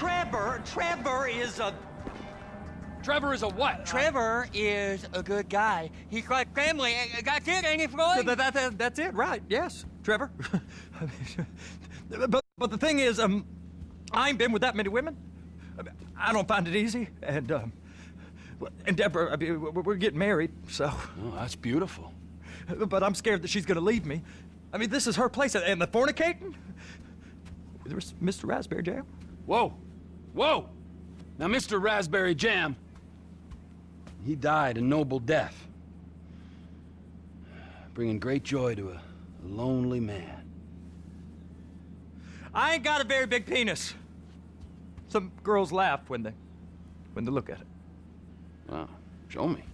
Trevor is a... Trevor is a what? Trevor is a good guy. He's like family. That's it, ain't it, Floyd? That's it, right? Yes, Trevor. but the thing is, I ain't been with that many women. I don't find it easy, and Deborah, I mean, we're getting married, so. Oh, that's beautiful. But I'm scared that she's gonna leave me. I mean, this is her place, and the fornicating? There's Mr. Raspberry Jam. Whoa, whoa! Now, Mr. Raspberry Jam, he died a noble death, bringing great joy to a lonely man. I ain't got a very big penis. Some girls laugh when they look at it. Wow, show me.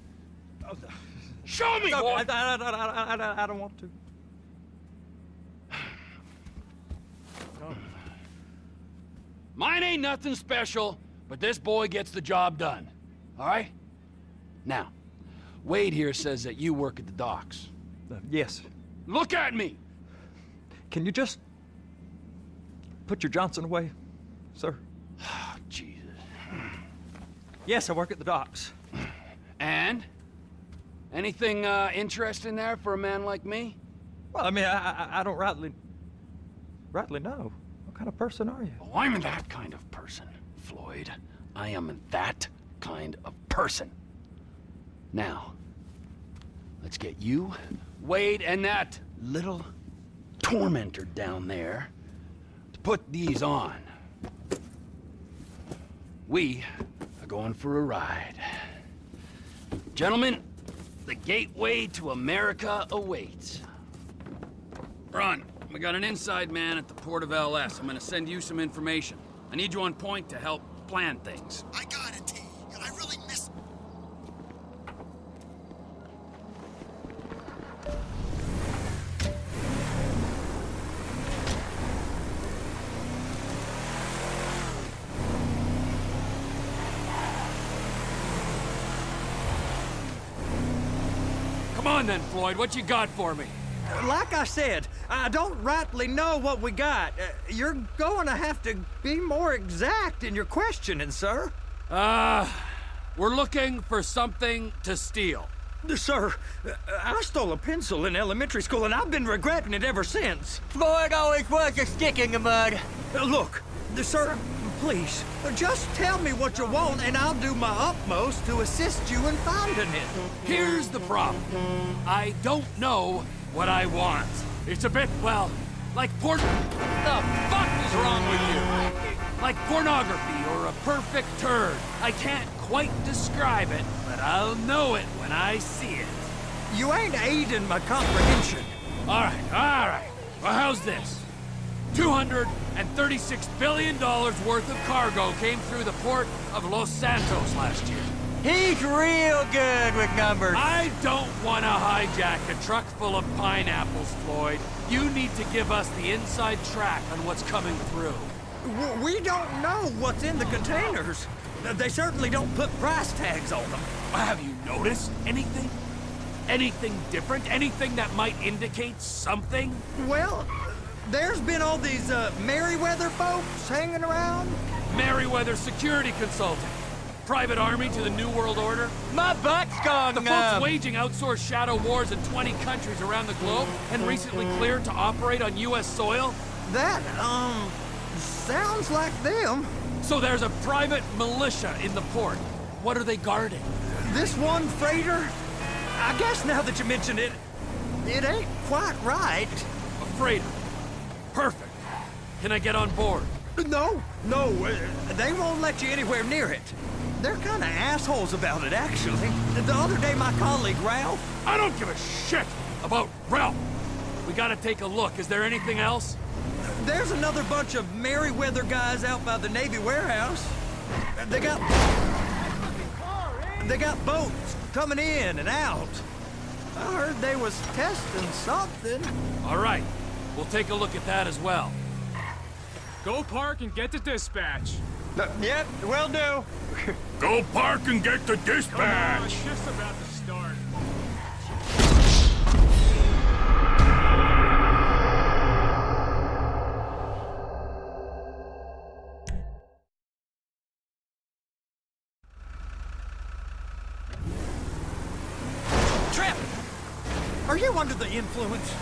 Show me, boy! I don't want to. Mine ain't nothing special, but this boy gets the job done. All right? Now, Wade here says that you work at the docks. Yes. Look at me! Can you just put your Johnson away, sir? Oh, Jesus. Yes, I work at the docks. And? Anything interesting there for a man like me? Well, I mean, I don't rightly know. What kind of person are you? Oh, I'm that kind of person, Floyd. I am that kind of person. Now, let's get you, Wade, and that little tormentor down there to put these on. We are going for a ride. Gentlemen, the gateway to America awaits. Ron, we got an inside man at the port of LS. I'm gonna send you some information. I need you on point to help plan things. I got it, T. I really miss... Come on then, Floyd, what you got for me? Like I said, I don't rightly know what we got. You're going to have to be more exact in your questioning, sir. We're looking for something to steal. Sir, I stole a pencil in elementary school, and I've been regretting it ever since. Floyd always was a stick in the mud. Look, sir, please, just tell me what you want, and I'll do my utmost to assist you in finding it. Here's the problem. I don't know what I want. It's a bit, well, like What the fuck is wrong with you? Like pornography or a perfect turd. I can't quite describe it, but I'll know it when I see it. You ain't aiding my comprehension. All right. Well, how's this? $236 billion worth of cargo came through the port of Los Santos last year. He's real good with numbers. I don't want to hijack a truck full of pineapples, Floyd. You need to give us the inside track on what's coming through. We don't know what's in the containers. They certainly don't put price tags on them. Have you noticed anything? Anything different? Anything that might indicate something? Well, there's been all these Merryweather folks hanging around. Merryweather Security Consulting. Private army to the New World Order. My butt's gone The folks waging outsourced shadow wars in 20 countries around the globe and recently cleared to operate on U.S. soil. That, sounds like them. So there's a private militia in the port. What are they guarding? This one freighter? I guess now that you mention it, it ain't quite right. A freighter. Perfect. Can I get on board? No, they won't let you anywhere near it. They're kind of assholes about it, actually. The other day, my colleague, Ralph... I don't give a shit about Ralph. We gotta take a look. Is there anything else? There's another bunch of Merryweather guys out by the Navy warehouse. They got boats coming in and out. I heard they was testing something. All right. We'll take a look at that as well. Go park and get to dispatch. Yep, will do. Go park and get to dispatch! Come on, shift's about to you under the influence?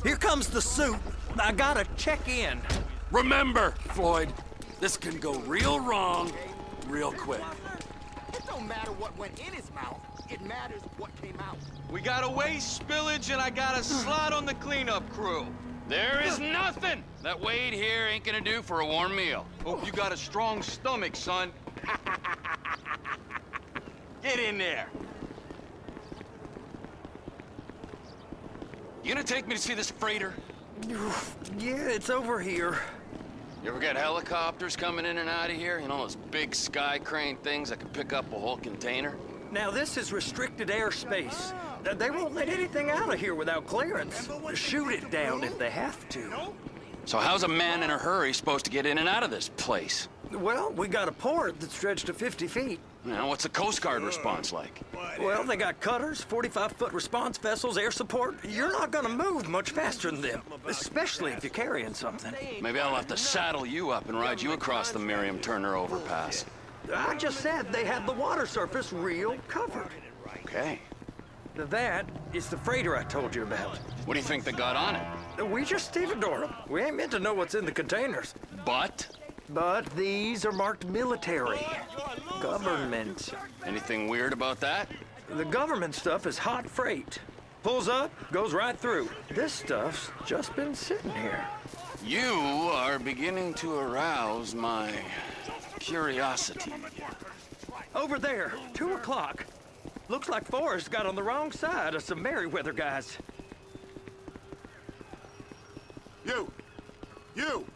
Here comes the suit. I gotta check in. Remember, Floyd, this can go real wrong real quick. It don't matter what went in his mouth. It matters what came out. We got a waste spillage and I got a slot on the cleanup crew. There is nothing that Wade here ain't gonna do for a warm meal. Hope you got a strong stomach, son. Get in there. You gonna take me to see this freighter? Yeah, it's over here. You ever got helicopters coming in and out of here? You know, those big sky crane things that can pick up a whole container? Now, this is restricted airspace. They won't let anything out of here without clearance. Shoot it down if they have to. So how's a man in a hurry supposed to get in and out of this place? Well, we got a port that's stretched to 50 feet. Now, what's the Coast Guard response like? Well, they got cutters, 45-foot response vessels, air support. You're not gonna move much faster than them, especially if you're carrying something. Maybe I'll have to saddle you up and ride you across the Miriam Turner overpass. I just said they had the water surface real covered. Okay. That is the freighter I told you about. What do you think they got on it? We just stevedore them. We ain't meant to know what's in the containers. But? But these are marked military. Government. Anything weird about that? The government stuff is hot freight. Pulls up, goes right through. This stuff's just been sitting here. You are beginning to arouse my curiosity. Over there, 2 o'clock. Looks like Forrest got on the wrong side of some Merryweather guys. You!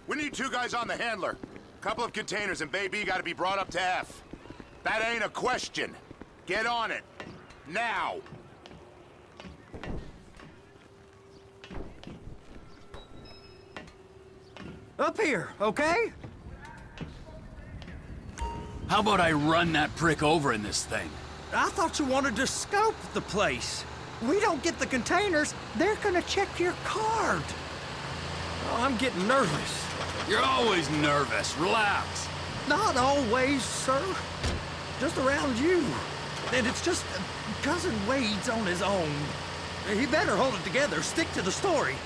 We need 2 guys on the handler. Couple of containers and Baby gotta be brought up to F. That ain't a question. Get on it. Now! Up here, okay? How about I run that prick over in this thing? I thought you wanted to scope the place. We don't get the containers, they're gonna check your card. Oh, I'm getting nervous. You're always nervous. Relax. Not always, sir. Just around you. And it's just Cousin Wade's on his own. He better hold it together, stick to the story.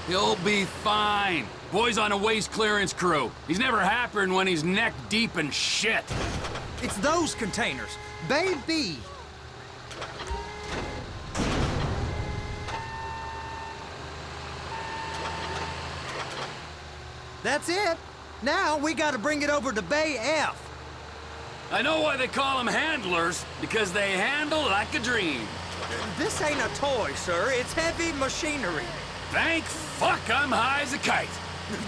He'll be fine. Boy's on a waste clearance crew. He's never happier than when he's neck deep in shit. It's those containers. Baby. That's it. Now we gotta bring it over to Bay F. I know why they call them handlers, because they handle like a dream. This ain't a toy, sir. It's heavy machinery. Thank fuck I'm high as a kite.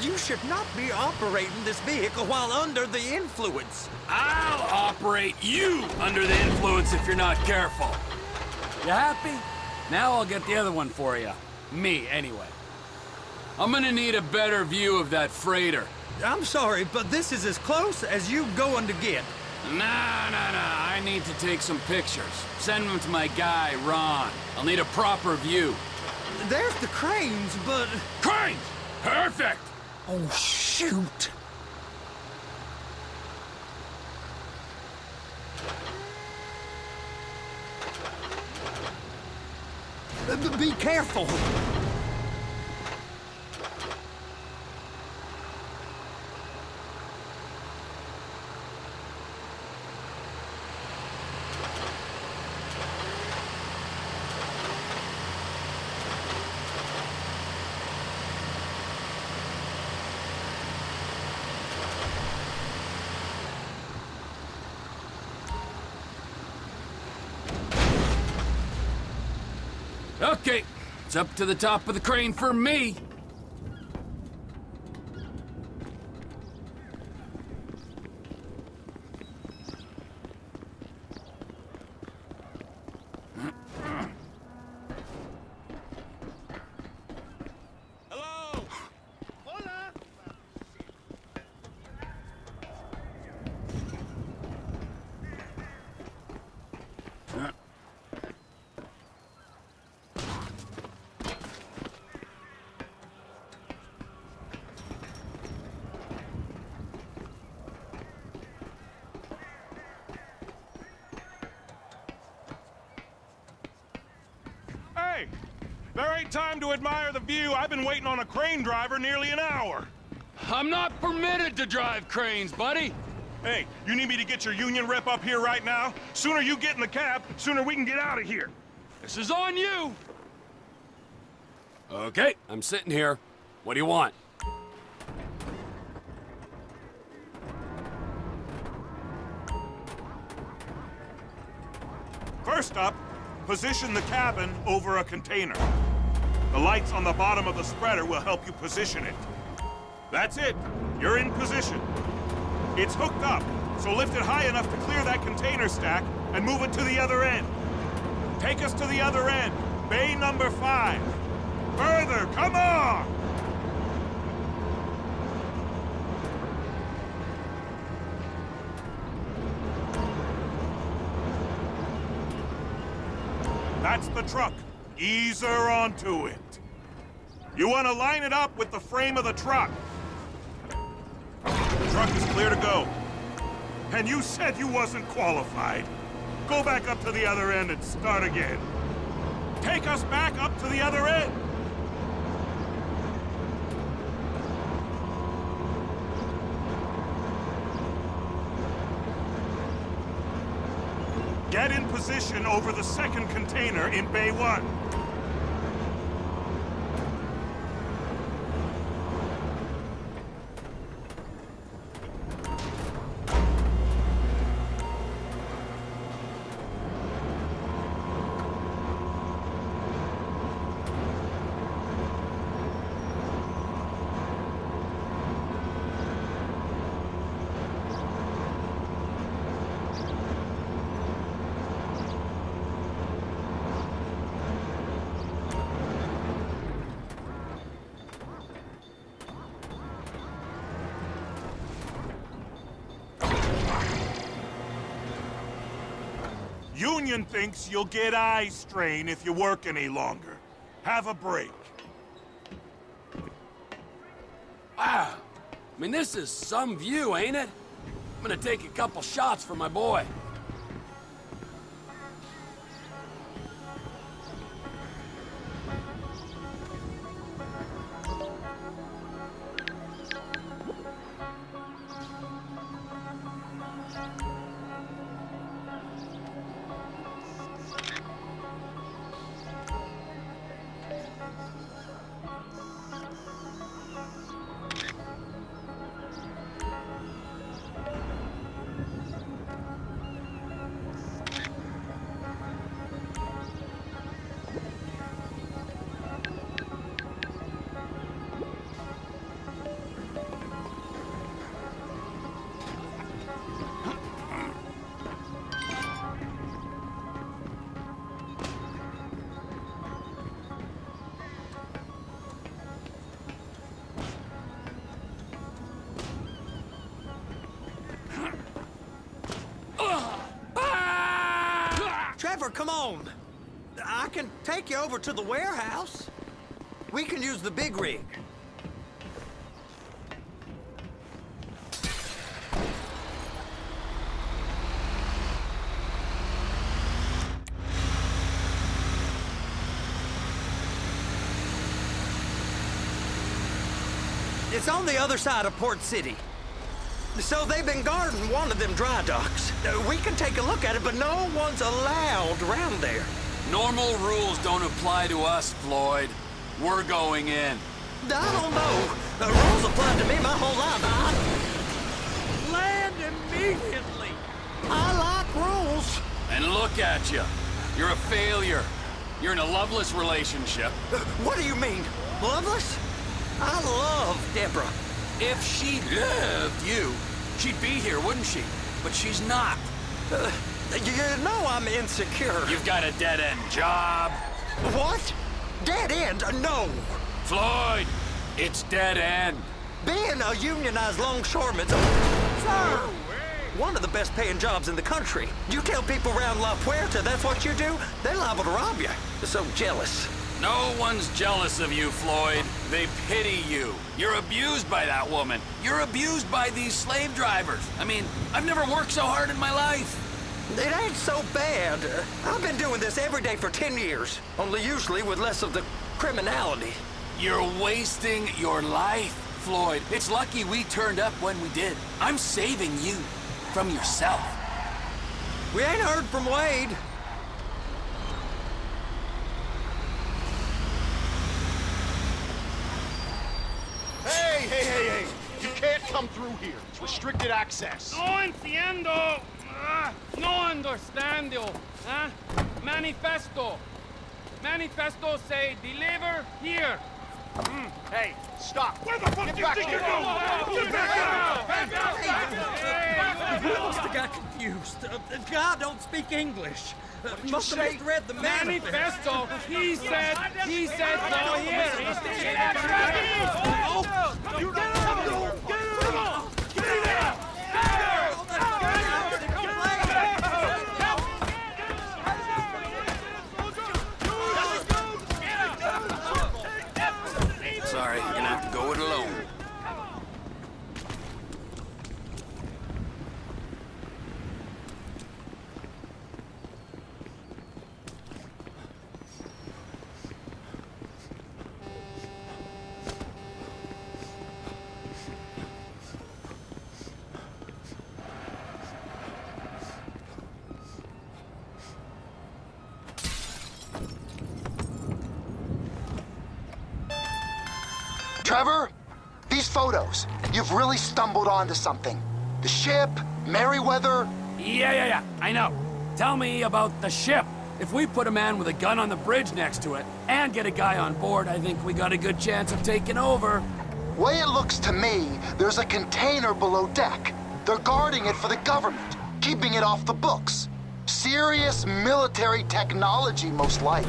You should not be operating this vehicle while under the influence. I'll operate you under the influence if you're not careful. You happy? Now I'll get the other one for you. Me, anyway. I'm gonna need a better view of that freighter. I'm sorry, but this is as close as you going to get. Nah. I need to take some pictures. Send them to my guy, Ron. I'll need a proper view. There's the cranes, but... Cranes! Perfect! Oh, shoot. Be careful. Okay, it's up to the top of the crane for me. There ain't time to admire the view. I've been waiting on a crane driver nearly an hour. I'm not permitted to drive cranes, buddy. Hey, you need me to get your union rep up here right now? Sooner you get in the cab, sooner we can get out of here. This is on you. Okay, I'm sitting here. What do you want? First up, position the cabin over a container. The lights on the bottom of the spreader will help you position it. That's it. You're in position. It's hooked up, so lift it high enough to clear that container stack and move it to the other end. Take us to the other end, bay number 5. Further, come on! That's the truck. Ease her onto it. You want to line it up with the frame of the truck. The truck is clear to go. And you said you wasn't qualified. Go back up to the other end and start again. Take us back up to the other end. Get in position over the second container in Bay 1. Union thinks you'll get eye strain if you work any longer. Have a break. Wow. I mean, this is some view, ain't it? I'm gonna take a couple shots for my boy. Trevor, come on. I can take you over to the warehouse. We can use the big rig. It's on the other side of Port City. So they've been guarding one of them dry docks. We can take a look at it, but no one's allowed around there. Normal rules don't apply to us, Floyd. We're going in. I don't know. The rules applied to me my whole life. Land immediately! I like rules. And look at you. You're a failure. You're in a loveless relationship. What do you mean? Loveless? I love Deborah. If she loved you, she'd be here, wouldn't she? But she's not. You know I'm insecure. You've got a dead-end job. What? Dead end? No. Floyd, it's dead end. Being a unionized longshoreman's sir, one of the best paying jobs in the country. You tell people around La Puerta that's what you do, they're liable to rob you. They're so jealous. No one's jealous of you, Floyd. They pity you. You're abused by that woman. You're abused by these slave drivers. I mean, I've never worked so hard in my life. It ain't so bad. I've been doing this every day for 10 years, only usually with less of the criminality. You're wasting your life, Floyd. It's lucky we turned up when we did. I'm saving you from yourself. We ain't heard from Wade. Hey! You can't come through here. It's restricted access. No entiendo. No understando. Huh? Manifesto. Manifesto say deliver here. Hey, stop. Where the fuck Get do you back think here. you're going? Get back out! You must have got confused. God don't speak English. Must have say? misread the Manifesto. He said no here. Get out! You get out! Get out! Sorry, you're gonna have to go it alone. Trevor, these photos, you've really stumbled onto something. The ship, Merryweather. Yeah, I know. Tell me about the ship. If we put a man with a gun on the bridge next to it and get a guy on board, I think we got a good chance of taking over. Way it looks to me, there's a container below deck. They're guarding it for the government, keeping it off the books. Serious military technology, most like.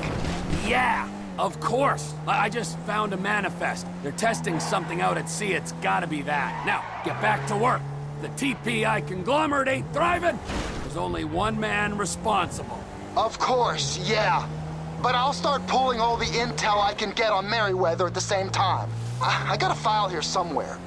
Yeah, of course. I just found a manifest. They're testing something out at sea. It's gotta be that. Now, get back to work. The TPI conglomerate ain't thriving. There's only one man responsible. Of course, yeah. But I'll start pulling all the intel I can get on Merryweather at the same time. I got a file here somewhere.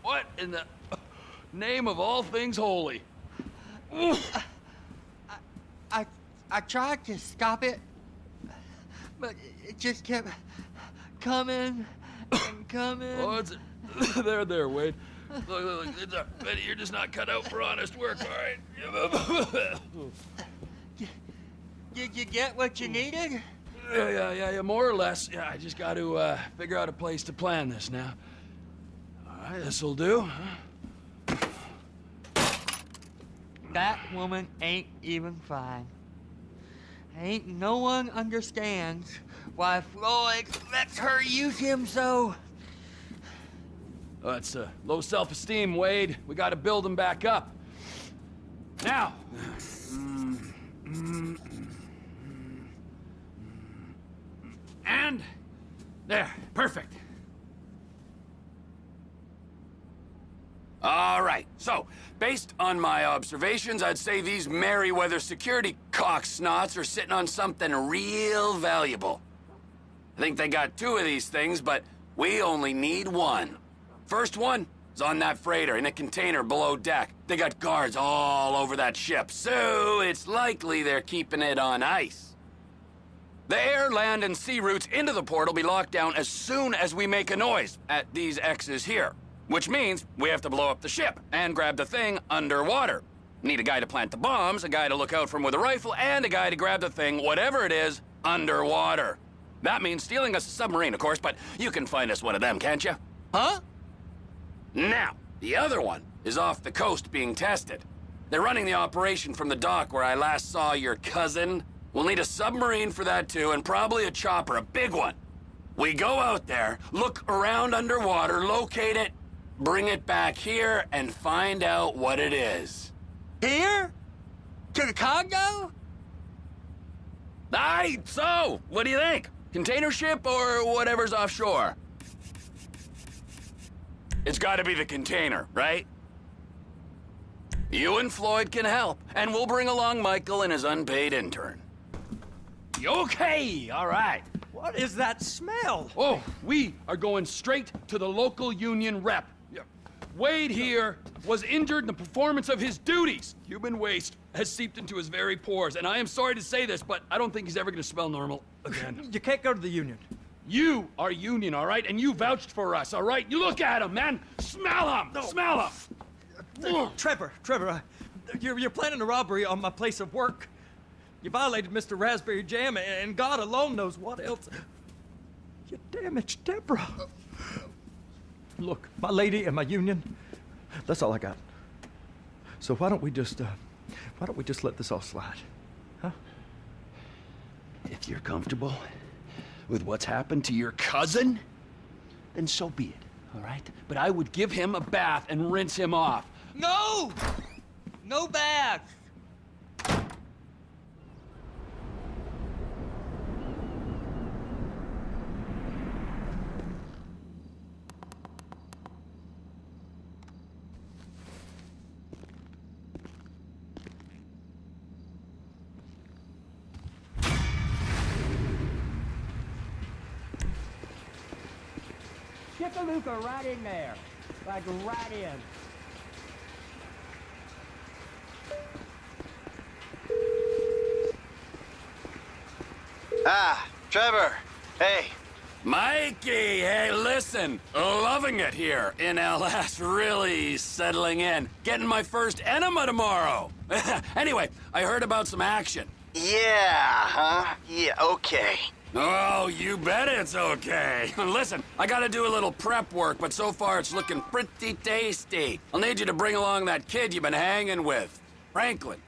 What in the name of all things holy? I tried to stop it, but it just kept coming and coming. Oh, it's there, Wade. Look, it's Betty, you're just not cut out for honest work, all right? Did you get what you needed? Yeah, more or less. Yeah, I just got to figure out a place to plan this now. All right, this'll do. That woman ain't even fine. Ain't no one understands why Floyd lets her use him so. It's low self-esteem, Wade. We gotta build him back up. Now. And there, perfect. All right, so, based on my observations, I'd say these Merryweather security cocksnots are sitting on something real valuable. I think they got 2 of these things, but we only need 1. First one is on that freighter in a container below deck. They got guards all over that ship, so it's likely they're keeping it on ice. The air, land, and sea routes into the port will be locked down as soon as we make a noise at these X's here. Which means we have to blow up the ship and grab the thing underwater. Need a guy to plant the bombs, a guy to look out for him with a rifle, and a guy to grab the thing, whatever it is, underwater. That means stealing us a submarine, of course, but you can find us one of them, can't you? Huh? Now, the other one is off the coast being tested. They're running the operation from the dock where I last saw your cousin. We'll need a submarine for that too, and probably a chopper, a big one. We go out there, look around underwater, locate it, bring it back here, and find out what it is. Here? To the Congo? Aye, so, what do you think? Container ship or whatever's offshore? It's gotta be the container, right? You and Floyd can help, and we'll bring along Michael and his unpaid intern. Okay, all right. What is that smell? Oh, we are going straight to the local union rep. Wade here was injured in the performance of his duties. Human waste has seeped into his very pores, and I am sorry to say this, but I don't think he's ever gonna smell normal again. You can't go to the union. You are union, all right? And you vouched for us, all right? You look at him, man. Smell him. No. Smell him. Trevor, you're planning a robbery on my place of work. You violated Mr. Raspberry Jam, and God alone knows what else. You damaged Deborah. Look, my lady and my union, that's all I got. So why don't we just let this all slide, huh? If you're comfortable with what's happened to your cousin, then so be it, all right? But I would give him a bath and rinse him off. No! No baths! Chickalooka right in there. Like right in. Ah, Trevor. Hey. Mikey, hey, listen. Loving it here in LS. Really settling in. Getting my first enema tomorrow. Anyway, I heard about some action. Yeah, huh? Yeah, okay. Oh, you bet it's okay. Listen, I gotta do a little prep work, but so far it's looking pretty tasty. I'll need you to bring along that kid you've been hanging with, Franklin.